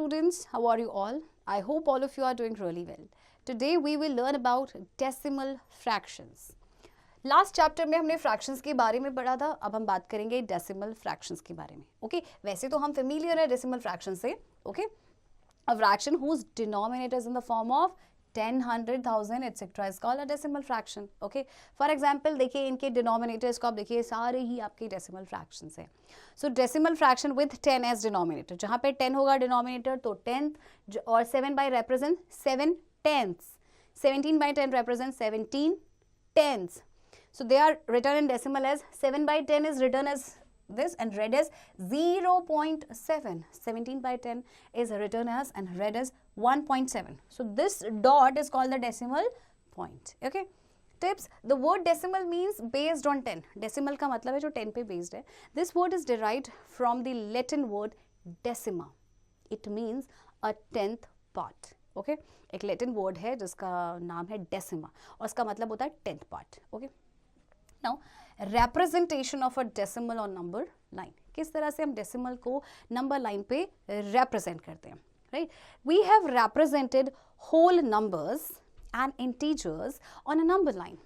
students, how are you all? I hope all of you are doing really well. Today we will learn about decimal fractions. Last chapter में हमने fractions के बारे में पढ़ा था, अब हम बात करेंगे डेसिमल फ्रैक्शंस के बारे में. ओके, वैसे तो हम फेमिलियर है डेसिमल फ्रैक्शन से. Okay, a fraction whose denominator is in the form of 10, 100,000 etcetera is called a decimal fraction. Okay, for example देखिए इनके डिनोमिनेटर्स को आप देखिए, सारे ही आपके डेसिमल फ्रैक्शंस हैं. So decimal fraction with 10 as denominator, जहाँ पे 10 होगा डिनोमिनेटर तो 10th और 7 by represent 7 tenths, 17 by 10 represents 17 tenths. So they are written in decimal as 7 by 10 is written as this and read as 0.7. 17 by 10 is written as and read as 1.7. So this dot is called the decimal point. Okay. Tips. The word decimal means based on 10. Decimal का मतलब है जो 10 पे based है. This word is derived from the Latin word decima. It means a 10th part. Okay, एक Latin word है जिसका नाम है डेसिमा और उसका मतलब होता है 10th part. Okay, now representation of a decimal on number line. किस तरह से हम डेसिमल को नंबर लाइन पे रिप्रेजेंट करते हैं, right? We have represented whole numbers and integers on a number line.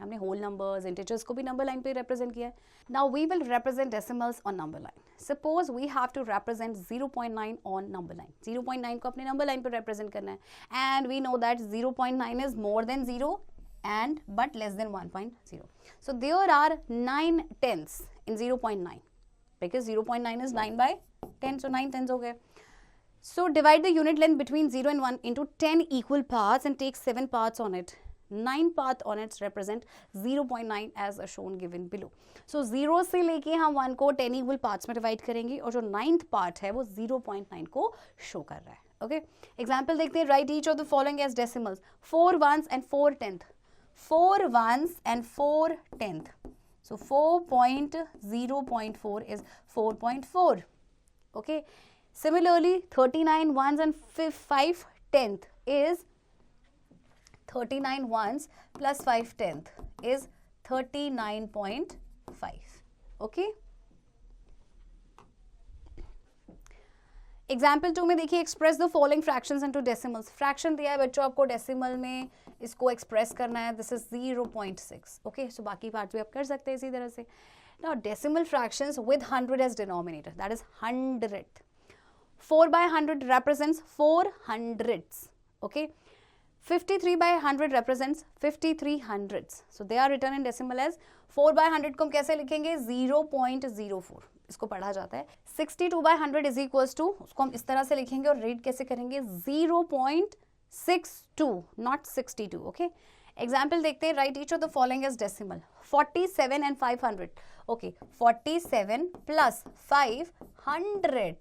हमने होल नंबर्स इंटीजर्स को भी नंबर लाइन पे रिप्रेजेंट किया है. Now we will represent decimals on number line. Suppose we have to represent 0.9 on number line. 0.9 को अपने number line पे represent करना है and we know that 0.9 is more than 0 and but less than 1.0. So there are 9 tenths in 0.9 because 0.9 is 9 by 10, so 9 tenths हो गए. So divide the unit length between 0 and 1 into 10 equal parts and take 7 parts on it. 9 part on it's represent 0.9 as shown given below. So 0 से लेके हम 1 को 10 equal parts में divide करेंगे और जो 9th पार्ट है वो 0.9 को शो कर रहा है. ओके, एग्जाम्पल देखते हैं. Right each of the following as decimals. 4 ones and 4 tenth. 4 ones and 4 tenth. So 4.0.4 is 4.4. Okay, similarly 39 ones and 5 tenth is 39 ones plus 5 tenth is 39.5. Okay. Example 2 में देखिए, express the following fractions into decimals. Fraction दिया है बच्चों आपको decimal में, इसको express करना है. This is 0.6. ओके, सो बाकी पार्ट भी आप कर सकते हैं इसी तरह से. Now decimal fractions with 100 as denominator, that is 100th. 4 by 100 represents 4 hundredths. Okay. 53 by 100 represents 53 hundredths. So they are written in decimal as 4 by 100 को हम कैसे लिखेंगे? 0.04. इसको पढ़ा जाता है. 62 by 100 is equals to, उसको हम इस तरह से लिखेंगे और रीड कैसे करेंगे? 0.62, not 62. Okay. एग्जाम्पल देखते हैं. Right each of the following as decimal. 47 and 500. Okay, 47 plus 500.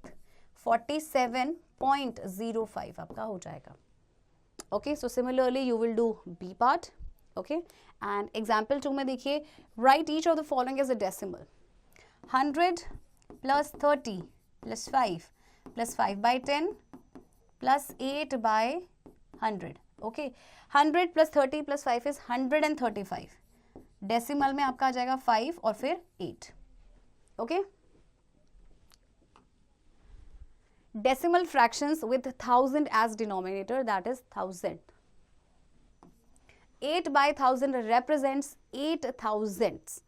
47.05 आपका हो जाएगा. Okay, so similarly you will do B part. Okay, and example 2 में देखिए, write each of the following as a decimal. 100 plus 30 plus 5 plus 5 by 10 plus 8 by 100. Okay, 100 plus 30 plus 5 is 135. Decimal में आपका आ जाएगा 5 और फिर 8. Okay. Decimal fractions with 1000 as denominator, that is 1000. 8 by 1000 represents 8 thousandths.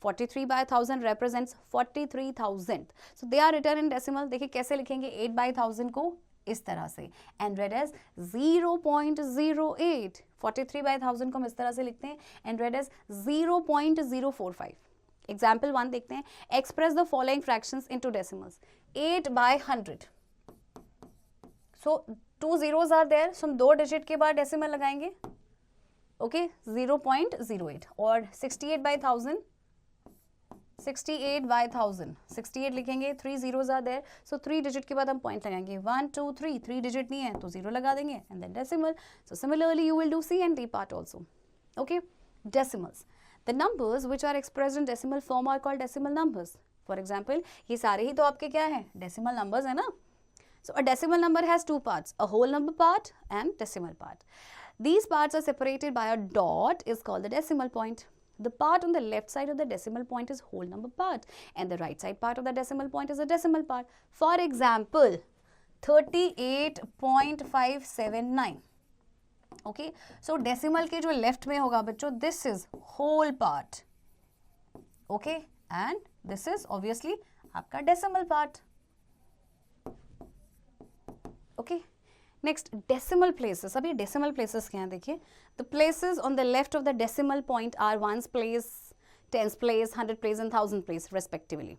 43 by 1000 represents 43,000. So they are written in decimal. देखिए कैसे लिखेंगे 8 by 1000 को? इस तरह से and read as 0.08. 43 by 1000 को हम इस तरह से लिखते हैं and read as 0.045. Example 1 देखते हैं. Express the following fractions into decimals. 8 by 100. So 2 zeros are there. So हम 2 डिजिट के बाद डेसिमल लगाएंगे. ओके, 0.08 और 68 by 1000. 68 by 1000. 68 लिखेंगे. 3 zeros are there. So 3 digit के बाद हम पॉइंट लगाएंगे. 1 2 3. 3 डिजिट नहीं है तो 0 लगा देंगे and then decimal. So similarly you will do C and D part also. Okay, decimals. The numbers which are expressed in decimal form are called decimal numbers. For example, ये सारे ही तो आपके क्या हैं? Decimal numbers है ना. So a decimal number has 2 parts, a whole number part and decimal part. These parts are separated by a dot is called the decimal point. The part on the left side of the decimal point is whole number part and the right side part of the decimal point is a decimal part. For example, 38.579. Okay, so decimal के जो left में होगा बच्चों, this is whole part. Okay, and this is obviously आपका decimal part. Okay, next decimal places. अभी decimal places क्या हैं देखिए. The places on the left of the decimal point are ones place, tens place, 100 place and 1000 place respectively,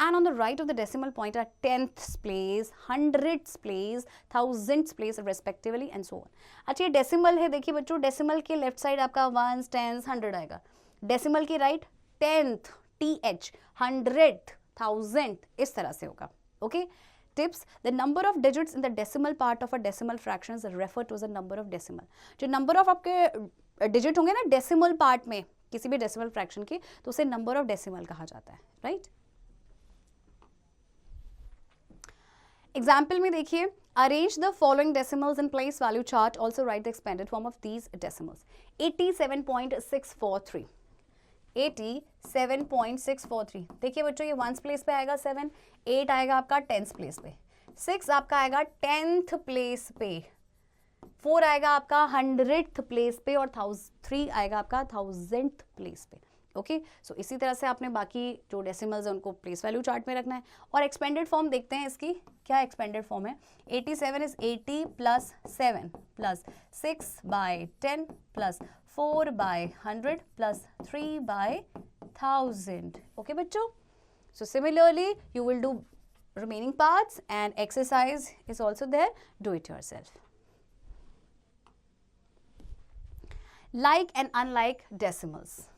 and on the right of the decimal point are tenths place, hundredths place, thousandths place respectively and so on. अच्छा, ये decimal है. देखिए बच्चों, decimal के left side आपका once, tense, 100 आएगा. Decimal की right tenth, TH, hundred, thousand, इस तरह से होगा. Okay, tips: the number of digits in the decimal part of a decimal fraction is referred to as the number of decimal. जो number of आपके digit होंगे ना decimal part में किसी भी डेसिमल फ्रैक्शन की, तो उसे नंबर ऑफ डेसिमल कहा जाता है. राइट, एग्जाम्पल में देखिए, arrange the following decimals in place value chart, also right the expanded form of these decimals. 87.643, 87.643. देखिए बच्चों, ये वंस प्लेस पे आएगा 7, 8 आएगा आपका टेंथ प्लेस पे, 6 आपका आएगा टेंथ प्लेस पे, 4 आएगा आपका हंड्रेड प्लेस पे, और 3 आएगा आपका थाउजेंड प्लेस पे. ओके, सो इसी तरह से आपने बाकी जो डेसिमल्स है उनको प्लेस वैल्यू चार्ट में रखना है. और एक्सपेंडेड फॉर्म देखते हैं इसकी, क्या एक्सपेंडेड फॉर्म है. 87 is 80 plus 7 plus 6 by 10 plus 4 by 100 plus 3 by 1000. Okay बच्चों, so similarly you will do remaining parts, and exercise is also there. Do it yourself. Like and unlike decimals.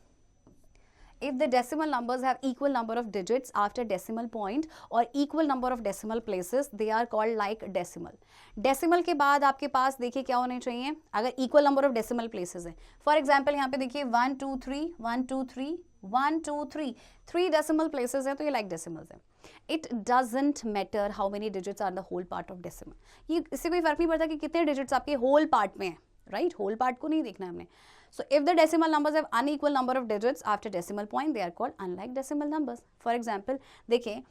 If the decimal numbers have equal number of digits after decimal point or equal number of decimal places, they are called like decimal. Decimal के बाद आपके पास देखिए क्या होने चाहिए, अगर equal number of decimal places है. For example यहाँ पे देखिए 1 2 3 1 2 3 1 2 3 3 decimal places है, तो ये like decimals है. It doesn't matter how many digits are the whole part of decimal. ये इससे कोई फर्क नहीं पड़ता कि कितने digits आपके whole part में है. राइट, होल पार्ट को नहीं देखना है हमने. So if the decimal numbers have unequal number of digits after decimal point, they are called unlike decimal numbers. For example देखिए,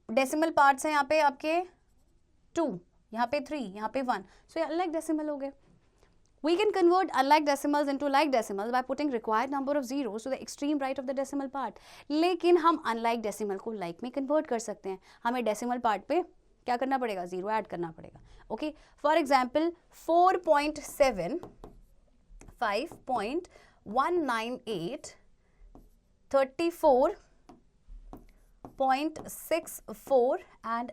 डेसिमल पार्ट्स हैं यहाँ पे आपके 2, यहाँ पे 3, यहाँ पे 1, सो ये अनलाइक डेसिमल हो गए. We can convert unlike decimals into like decimals by putting required number of zeros to the extreme right of the decimal part. लेकिन हम unlike decimal को like में convert कर सकते हैं. हमें decimal part पे क्या करना पड़ेगा, जीरो ऐड करना पड़ेगा. Okay, for example 4.7, 5.198, 34.64 and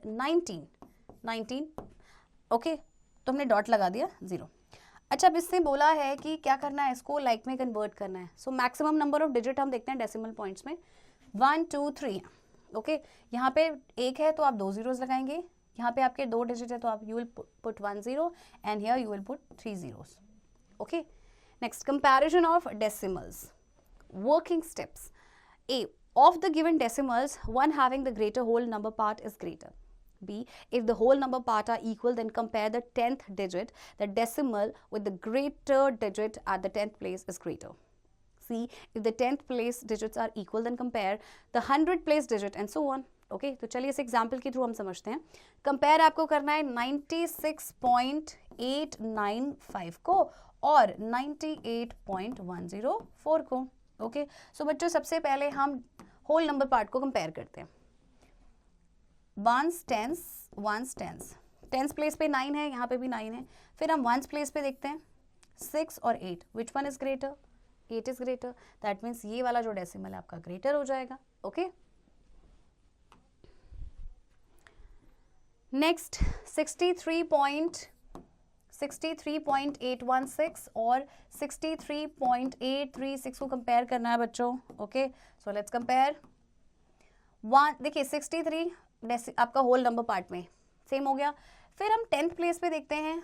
19. Okay, तो हमने डॉट लगा दिया, जीरो. अच्छा, अब इससे बोला है कि क्या करना है, इसको लाइक में कन्वर्ट करना है. So maximum number of digit हम देखते हैं डेसिमल पॉइंट्स में 1 2 3. ओके, यहाँ पे 1 है तो आप 2 जीरोस लगाएंगे, यहाँ पे आपके 2 डिजिट है तो आप you will put 1 0 and here you will put 3 zeros. Okay, next, comparison of decimals. Working steps. A, of the given decimals, one having the greater whole number part is greater. B, if the whole number part are equal, then compare the 10th digit, the decimal, with the greater digit at the 10th place is greater. C, if the 10th place digits are equal, then compare the 100th place digit and so on. Okay, तो चलिए इस example के through हम समझते हैं. Compare आपको करना है 96.895 को और 98.104 को. ओके, सो बच्चों सबसे पहले हम होल नंबर पार्ट को कंपेयर करते हैं. वंस टेंस, टेंस प्लेस पे 9 है, यहाँ पे भी 9 है. फिर हम वंस प्लेस पे देखते हैं 6 और 8, which one is greater, 8 is greater. That means ये वाला जो डेसिमल है आपका ग्रेटर हो जाएगा. ओके, नेक्स्ट 63.816 और 63.836 को कंपेयर करना है बच्चों. Okay, so let's compare. देखिए 63 आपका होल नंबर पार्ट में सेम हो गया. फिर हम 10th प्लेस पे देखते हैं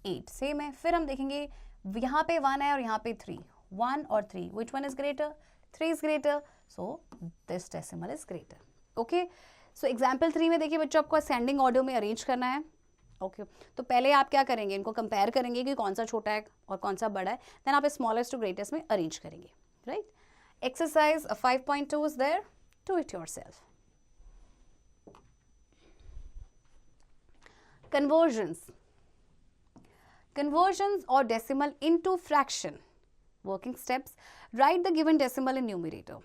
8, सेम है. फिर हम देखेंगे यहाँ पे 1 है और यहाँ पे 3, 1 और 3, which one is greater, 3 is greater, so this decimal is greater. Okay, so example 3 में देखिए बच्चों आपको असेंडिंग ऑर्डर में अरेंज करना है. ओके, तो पहले आप क्या करेंगे, इनको कंपेयर करेंगे कि कौन सा छोटा है और कौन सा बड़ा है. देन आप स्मॉलेस्ट टू ग्रेटेस्ट में अरेंज करेंगे. Right, exercise 5.2 is there, do it yourself. Conversions or decimal into fraction. Working steps: write the given decimal in numerator.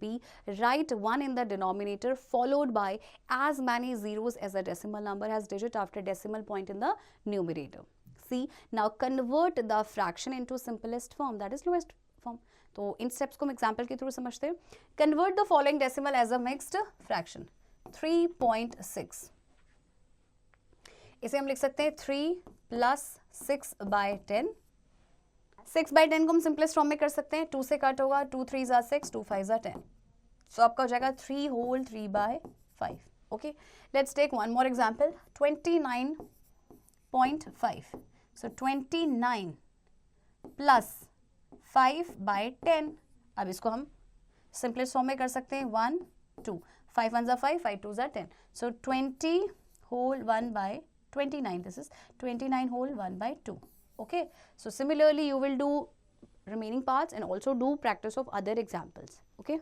B. Write 1 in the denominator followed by as many zeros as the decimal number has digit after decimal point in the numerator. C. Now convert the fraction into simplest form, that is lowest form. तो इन steps को हम example के through समझते हैं. Convert the following decimal as a mixed fraction. 3.6, इसे हम लिख सकते हैं 3 + 6/10. 6/10 को हम सिंपलेस्ट फॉर्म में कर सकते हैं. 2 से कट होगा, 2 3 = 6, 2 5 = 10. सो आपका हो जाएगा 3 whole 3/5. Okay, let's take one more example. 29.5. So 29 + 5/10. अब इसको हम सिंपलेस्ट फॉर्म में कर सकते हैं. 1 2 5 1 = 5, 5 2 = 10. सो 20 whole 1/29. This is 29 whole 1/2. Okay, so similarly you will do remaining parts and also do practice of other examples. Okay,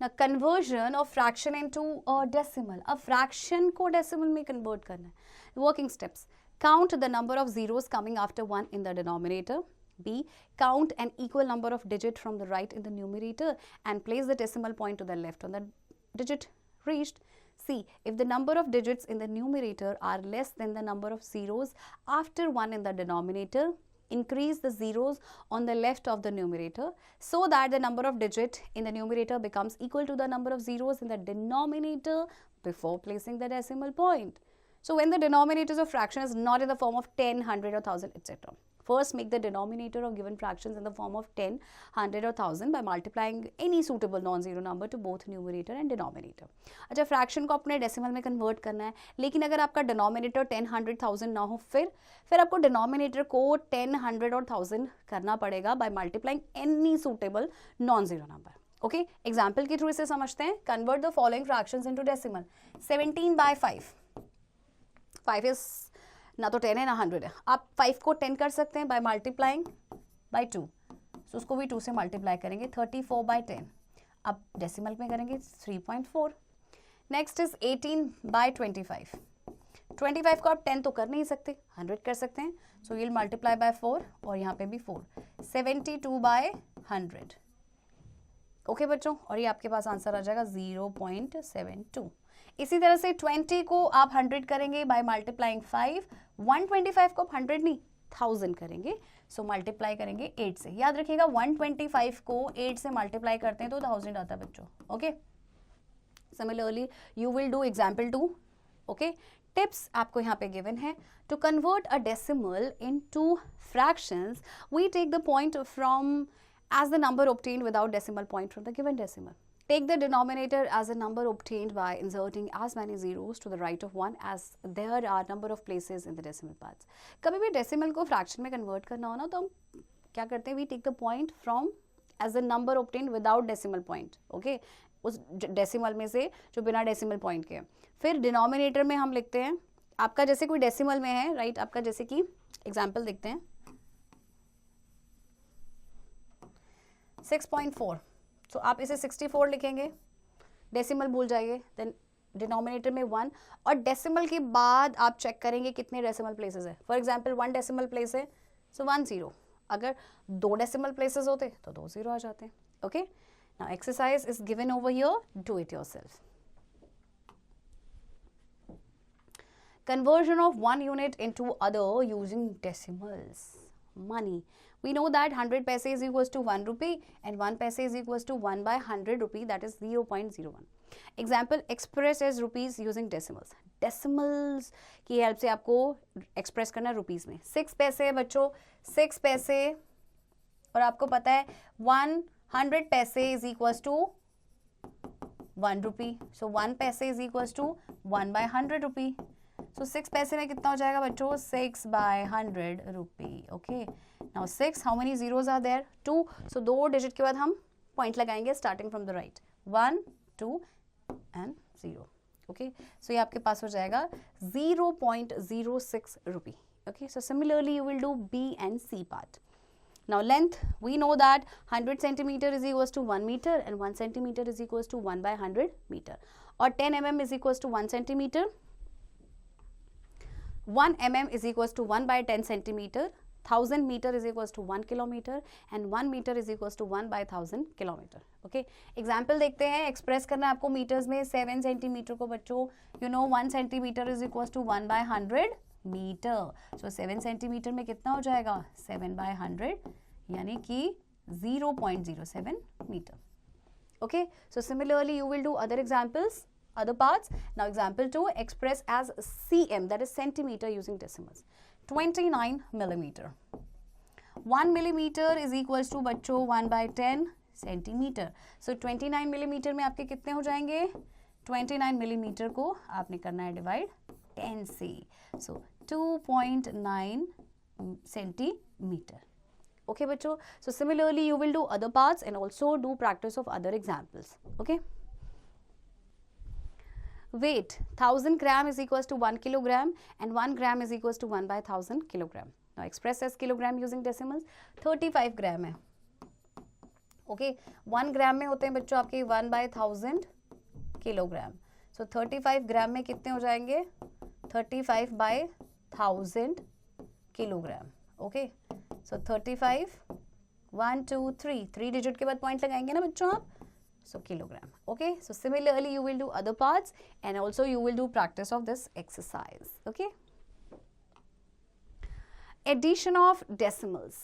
now conversion of fraction into a decimal. A fraction को decimal में convert करना है. Working steps: count the number of zeros coming after 1 in the denominator. B. Count an equal number of digits from the right in the numerator and place the decimal point to the left on the digit reached. C. If the number of digits in the numerator are less than the number of zeros after 1 in the denominator, increase the zeros on the left of the numerator so that the number of digits in the numerator becomes equal to the number of zeros in the denominator before placing the decimal point. So when the denominators of fraction is not in the form of 10, 100 or 1000, etc. First, make the denominator of given fractions in the form of 10, 100 or 1000 by multiplying any suitable non-zero number to both numerator and denominator. अच्छा, fraction को अपने decimal में convert करना है, लेकिन अगर आपका denominator 10, 100, 1000 ना हो, फिर आपको डिनोमिनेटर को 10, 100 और 1000 करना पड़ेगा by multiplying any suitable non-zero number. Okay, example के थ्रू इसे समझते हैं. Convert the following fractions into decimal. 17/5. 5 is ना तो 10 है ना 100 है. आप 5 को 10 कर सकते हैं बाय मल्टीप्लाइंग बाय 2. सो उसको भी 2 से मल्टीप्लाई करेंगे. 34/10. अब डेसिमल में करेंगे 3.4. Next is 18/25. 25 को आप 10 तो कर नहीं सकते, 100 कर सकते हैं. So you will multiply by 4 और यहाँ पे भी 4. 72/100. ओके बच्चों, और ये आपके पास आंसर आ जाएगा 0.72. इसी तरह से 20 को आप 100 करेंगे बाय मल्टीप्लाइंग 5. 125 को आप 100 नहीं 1000 करेंगे. सो मल्टीप्लाई करेंगे 8 से. याद रखिएगा 125 को 8 से मल्टीप्लाई करते हैं तो 1000 आता है बच्चों. Okay, similarly you will do example 2. Okay, tips आपको यहाँ पे गिवन है. To convert a decimal into fractions we take the point from as the number obtained without decimal point from the given decimal. Take the denominator as a number obtained by inserting as many zeros to the right of 1 as there are number of places in the decimal parts. कभी भी decimal को fraction में convert करना हो ना तो हम क्या करते हैं, we take the point from as a number obtained without decimal point. Okay, उस decimal में से जो बिना decimal point के. फिर denominator में हम लिखते हैं, आपका जैसे कोई decimal में है, right? आपका जैसे कि example देखते हैं 6.4. तो आप इसे 64 लिखेंगे, डेसिमल भूल जाइए. देन डिनोमिनेटर में 1 और डेसिमल के बाद आप चेक करेंगे कितने डेसिमल प्लेसेस है. फॉर एग्जांपल 1 डेसिमल प्लेस है, सो 1 0. अगर 2 डेसिमल प्लेसेस होते तो 2 0 आ जाते हैं. Okay, now exercise is given over here, do it yourself. Conversion of 1 unit into other using decimals. Money. We know that 100 paise is equals to 1 rupee and 1 paise is equals to 1/100 rupee, that is 0.01. Example, express as rupees using decimals. Decimals की help से आपको express करना है rupees में. 6 पैसे बच्चों, 6 पैसे, और आपको पता है 100 पैसे is equals to 1 rupee. So 1 पैसे is equals to 1/100 rupee. So 6 पैसे में कितना हो जाएगा बच्चों, 6/100 rupee. Okay, now 6, how many zeros are there, 2. So 2 digit के बाद हम पॉइंट लगाएंगे starting from the right, 1 2 and 0. Okay, so ये आपके पास हो जाएगा 0.06 rupee. Okay, so similarly you will do B and C part. Now length, we know that 100 centimeter is equals to 1 meter and 1 centimeter is equals to 1 by 100 meter. Or 10 mm is equals to 1 centimeter. 1 mm is equals to 1 by 10 centimeter. 1000 meter is equals to 1 kilometer and 1 meter is equals to 1 by 1000 kilometer. Okay, example देखते हैं. Express करना है आपको metres में. 7 centimetre को बच्चों, you know 1 centimetre is equals to 1 by 100 metre. So 7 centimetre में कितना हो जाएगा? 7 by 100 यानी कि 0.07 metre. Okay, so similarly you will do other examples, other parts. Now example 2, express as cm, that is centimeter using decimals. 29 millimeter. 1 millimeter is equals to बच्चों 1 by 10 centimeter. So 29 millimeter में आपके कितने हो जाएंगे? 29 millimeter को आपने करना है डिवाइड 10 से. So 2.9 centimeter. Okay बच्चों, so similarly you will do other parts and also do practice of other examples. Okay. Weight, 1000 gram is equals to 1 kilogram and 1 gram is equals to 1 by 1000 kilogram. Now express as kilogram using decimals. 35 gram है. Okay, 1 gram में होते हैं बच्चों आपके 1 by 1000 kilogram. So 35 ग्राम में कितने हो जाएंगे? 35 by 1000 kilogram. Okay, so 35, 1, 2, 3, 3 digit के बाद पॉइंट लगाएंगे ना बच्चों आप. So kilogram. Okay, so similarly you will do other parts and also you will do practice of this exercise. Okay. Addition of decimals.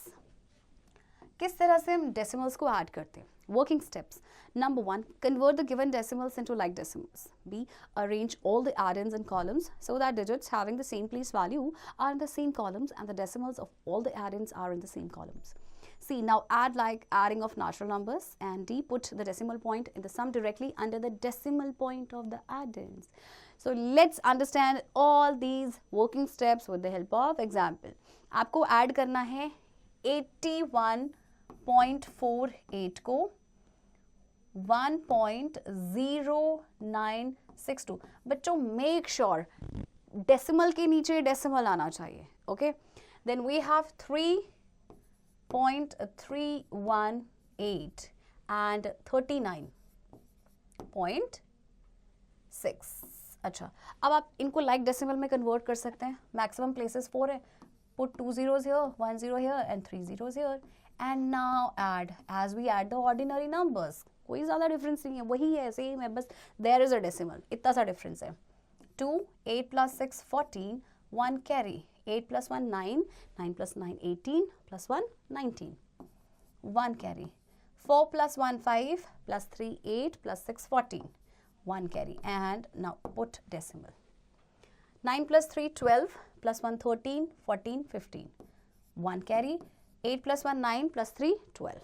किस तरह से हम decimals को add करते हैं? Working steps. Number 1, convert the given decimals into like decimals. B, arrange all the addends in columns so that digits having the same place value are in the same columns and the decimals of all the addends are in the same columns. C, now add like adding of natural numbers. And D, put the decimal point in the sum directly under the decimal point of the addends. So let's understand all these working steps with the help of example. आपको add करना है 81.48 को 1.0962. बच्चों make sure decimal के नीचे decimal आना चाहिए. Okay, then we have 3.318 and 39.6. अच्छा, अब आप इनको लाइक डेसिमल में कन्वर्ट कर सकते हैं. मैक्सिमम प्लेसेस 4 है. Put 2 zeros here, 1 0 here and 3 zeros here. And now add as we add the ordinary numbers. कोई ज़्यादा डिफरेंस नहीं है, वही है, सेम है, बस there is a decimal. इतना सा डिफरेंस है. 2, 8 plus 6, 14, 1 carry. 8 plus 1, 9, 9 plus 9, 18, plus 1, 19. 1 carry. 4 plus 1, 5, plus 3, 8, plus 6, 14. 1 carry. And now put decimal. 9 plus 3, 12, plus 1, 13, 14, 15. 1 carry. 8 plus 1, 9, plus 3, 12.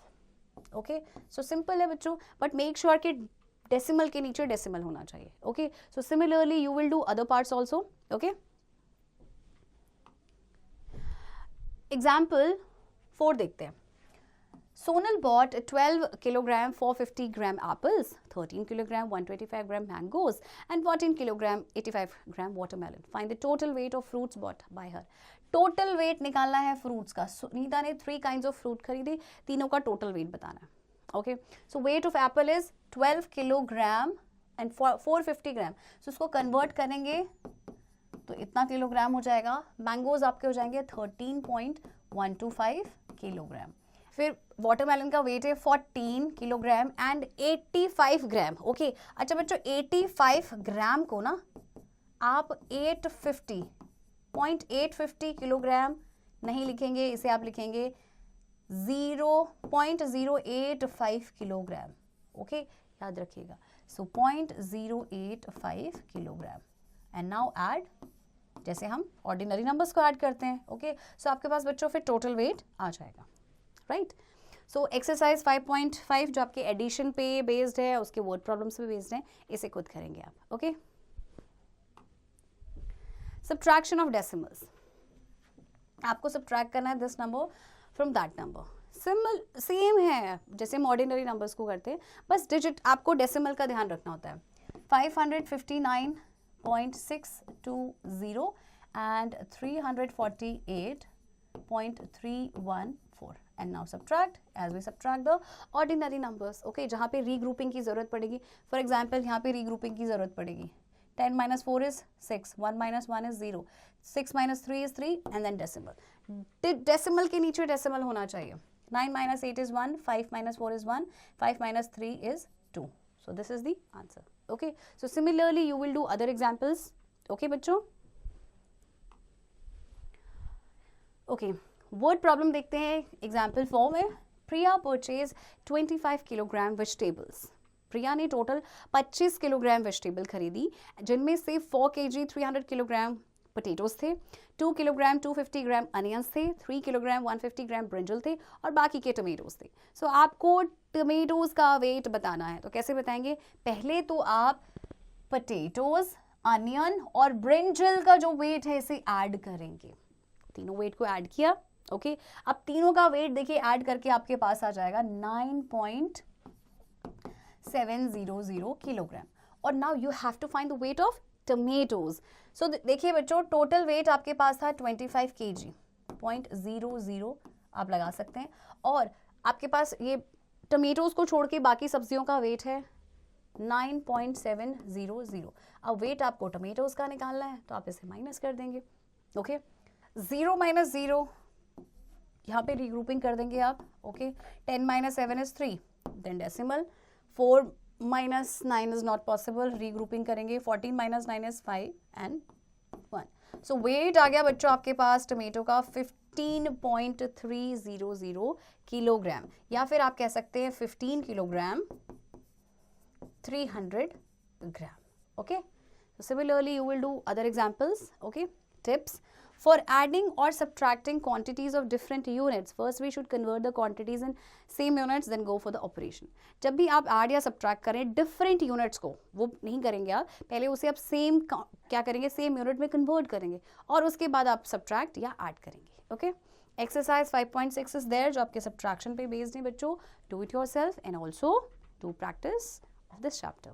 Okay, so simple है बच्चों, but make sure कि decimal के नीचे decimal होना चाहिए. Okay, so similarly you will do other parts also. Okay. Example 4 देखते हैं. Sonal bought 12 kilogram 450 gram apples, 13 kilogram 125 gram mangoes and 14 kilogram 85 gram watermelon. Find the total weight of fruits bought by her. Total weight निकालना है fruits का. नीता ने 3 kinds of fruit खरीदे, तीनों का total weight बताना है. Okay, so weight of apple is 12 kilogram and 450 gram. So उसको convert करेंगे तो इतना किलोग्राम हो जाएगा. मैंगोज आपके हो जाएंगे 13.125 किलोग्राम. फिर वाटरमेलन का वेट है 14 किलोग्राम एंड 85 ग्राम. ओके, अच्छा बच्चों 85 ग्राम को ना आप 850 किलोग्राम नहीं लिखेंगे, इसे आप लिखेंगे 0.085 किलोग्राम. ओके, याद रखिएगा. सो 0.085 किलोग्राम. एंड नाउ ऐड, जैसे हम ऑर्डिनरी नंबर्स को ऐड करते हैं. ओके, सो आपके पास बच्चों फिर टोटल वेट आ जाएगा. राइट, सो एक्सरसाइज 5.5 जो आपके एडिशन पे बेस्ड है, उसके वर्ड प्रॉब्लम्स पे बेस्ड है, इसे खुद करेंगे आप. Okay, subtraction of decimals. आपको सब्ट्रैक्ट करना है this number from that number. Same है जैसे हम ऑर्डिनरी नंबर्स को करते हैं, बस डिजिट आपको डेसिमल का ध्यान रखना होता है. 559.620 and 348.314. And now subtract as we subtract the ordinary numbers. Okay, जहाँ पे रीग्रुपिंग की जरूरत पड़ेगी. फॉर एग्जाम्पल यहाँ पे रीग्रुपिंग की जरूरत पड़ेगी. 10 minus 4 is 6, 1 minus 1 is 0, 6 minus 3 is 3 and then decimal. Decimal के नीचे decimal होना चाहिए. 9 minus 8 is 1, 5 minus 4 is 1, 5 minus 3 is 2. So this is the answer. Okay. So similarly you will do other examples. Okay बच्चों. Okay. Word problem देखते हैं. Example 4 में Priya purchased 25 kilogram vegetables. प्रिया ने total 25 kilogram vegetable खरीदी, जिनमें से 4 kg 300 kilogram potatoes थे, 2 kilogram 250 ग्राम onions थे, 3 किलोग्राम 150 ग्राम ब्रिंजल थे और बाकी के टमेटोज थे. सो आपको टमेटोज का वेट बताना है. तो कैसे बताएंगे? पहले तो आप पोटैटोज, अनियन और ब्रिंजल का जो वेट है इसे ऐड करेंगे. तीनों वेट को ऐड किया. ओके, अब तीनों का वेट देखिए ऐड करके आपके पास आ जाएगा 9.700 किलोग्राम. और now you have to find the weight of tomatoes. सो देखिए बच्चों, टोटल वेट आपके पास था 25 kg, 0.00 आप लगा सकते हैं. और आपके पास ये टमेटोज को छोड़ के बाकी सब्जियों का वेट है 9.700. अब वेट आपको टमेटोज का निकालना है तो आप इसे माइनस कर देंगे. ओके, 0 minus 0 यहाँ पे रीग्रुपिंग कर देंगे आप. Okay, 10 minus 7 is 3, then decimal. 4 minus 9 is not possible, regrouping करेंगे. 14 minus 9 is 5 and 1. So weight आ गया बच्चों आपके पास टमेटो का 15.300 किलोग्राम, या फिर आप कह सकते हैं 15 kilogram 300 gram. Okay, similarly you will do other examples. Okay, tips for adding or subtracting quantities of different units. First we should convert the quantities in same units, then go for the operation. जब भी आप add या subtract करें different units को, वो नहीं करेंगे आप, पहले उसे आप same क्या करेंगे, same unit में convert करेंगे और उसके बाद आप subtract या add करेंगे. Okay? Exercise 5.6 is there जो आपके subtraction पे based है बच्चों. Do it yourself and also do practice of this chapter.